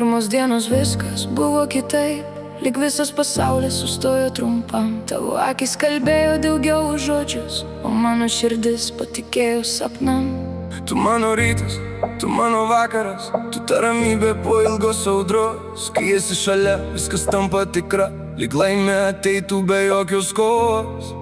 pirmos dienos viskas buvo kitaip, lyg visas pasaulis sustojo trumpam. Tavo akis kalbėjo daugiau už žodžius, o mano širdis patikėjo sapnam. Tu mano rytas, tu mano vakaras, tu ta ramybė po ilgos audros. Kai esi šalia, viskas tampa tikra, lyg laimė ateitų be jokios kovos.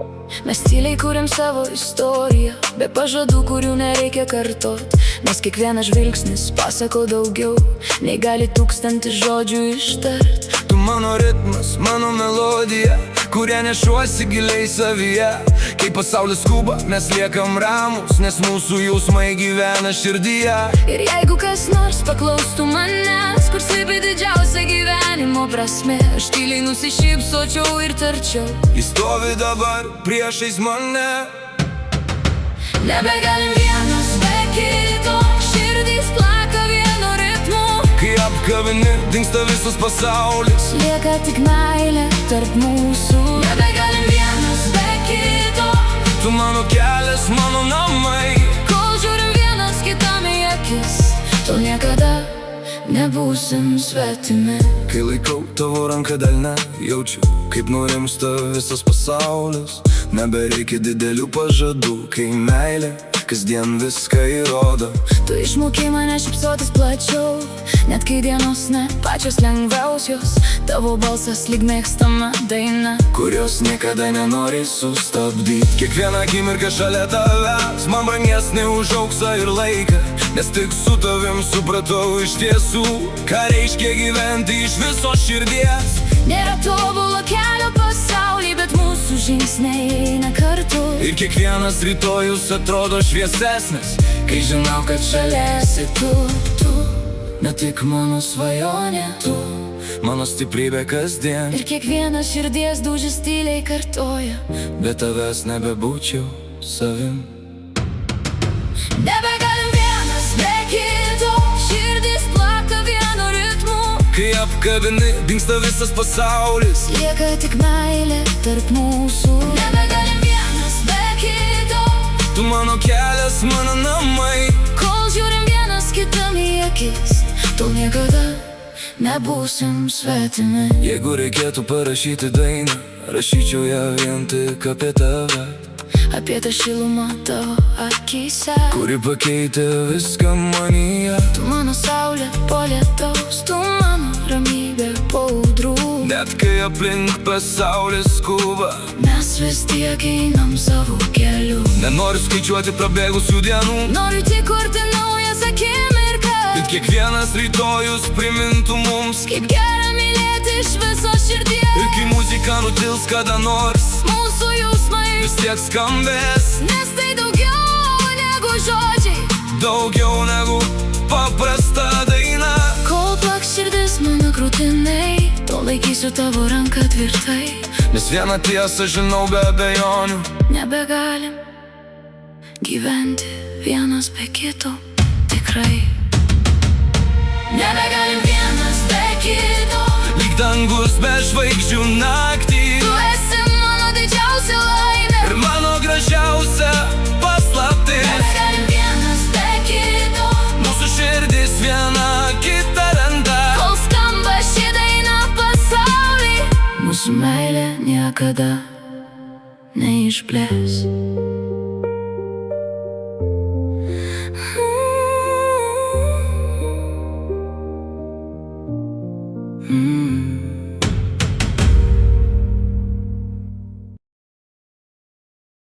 Mes tyliai kuriam savo istoriją, be pažadų, kurių nereikia kartot. Nes kiekvienas žvilgsnis pasako daugiau, nei gali 1000 žodžių ištart. Tu mano ritmas, mano melodija, kurią nešuosi giliai savyje. Kai pasaulis skuba, mes liekam ramus, nes mūsų jausmai gyvena širdyje. Ir jeigu kas nors paklaustų manęs, kur slypi didžiausia gyvenimo prasmė, aš tyliai nusišypsočiau ir tarčiau: Jis stovi dabar priešais mane. Nebegalim vienas be kito, širdys plaka vienu ritmu. Kai apkabini, dingsta visas pasaulis, lieka tik meilė tarp mūsų. Nebegalim vienas be kito, tu mano kelias, mano namai. kol žiūrim vienas kitam į akis, tol niekada nebūsim svetimi. Kai laikau tavo ranką delne, jaučiu, kaip nurimsta visas pasaulis. Nebereikia didelių pažadų, kai meilė kasdien viską įrodo. Tu išmokei mane šypsotis plačiau, net kai dienos ne pačios lengviausios. Tavo balsas lyg mėgstama daina, kurios niekada nenori sustabdyti. Kiekvieną akimirką šalia tavęs man brangesnė už auksą ir laiką, nes tik su tavim supratau iš tiesų, ką reiškia gyventi iš visos širdies. Nėra tobulo kelio pasaulį, bet mūsų žingsniai eina kartu. Ir kiekvienas rytojus atrodo šviesesnis, kai žinau, kad šalia esi tu. Ne tik mano svajonė, tu mano stiprybė kasdien. Ir kiekvienas širdies dūžis tyliai kartoja: be tavęs nebebūčiau savim. Nebegalim vienas be kito, širdis plaka vienu ritmu. Kai apkabini, dingsta visas pasaulis, lieka tik meilė tarp mūsų. Nebegalim vienas be kito, tu mano kelias, mano namai. kol žiūrim vienas kitam į akis, tol niekada nebūsim svetimi. Jeigu reikėtų parašyti dainą, rašyčiau ją vien tik apie tave, apie tą šilumą tavo akyse, kuri pakeitė viską manyje. tu mano saulė po lietaus, tu mano ramybė po audrų. Net kai aplink pasaulis skuba, mes vis tiek einam savo keliu. nenoriu skaičiuoti prabėgusių dienų, Noriu tik kurti naujas akimirkas, bet kiekvienas rytojus primintų mums, kaip gera mylėti iš visos širdies. ir kai muzika nutils kada nors, Mūsų jausmai vis tiek skambės, nes tai daugiau negu žodžiai, daugiau negu paprasta daina. kol plaks širdis mano krūtinai, tol laikysiu tavo ranką tvirtai. Nes vieną tiesą žinau be abejonių, Nebegalim gyventi vienas be kito, tikrai. Nebegalim vienas be kito, lyg dangus be žvaigždžių naktį, tu esi mano didžiausia laimė. ir mano gražiausia paslaptis. Nebegalim vienas be kito, Mūsų širdis viena kita randa, kol skamba ši daina pasauly, mūsų meilė niekada neišblės.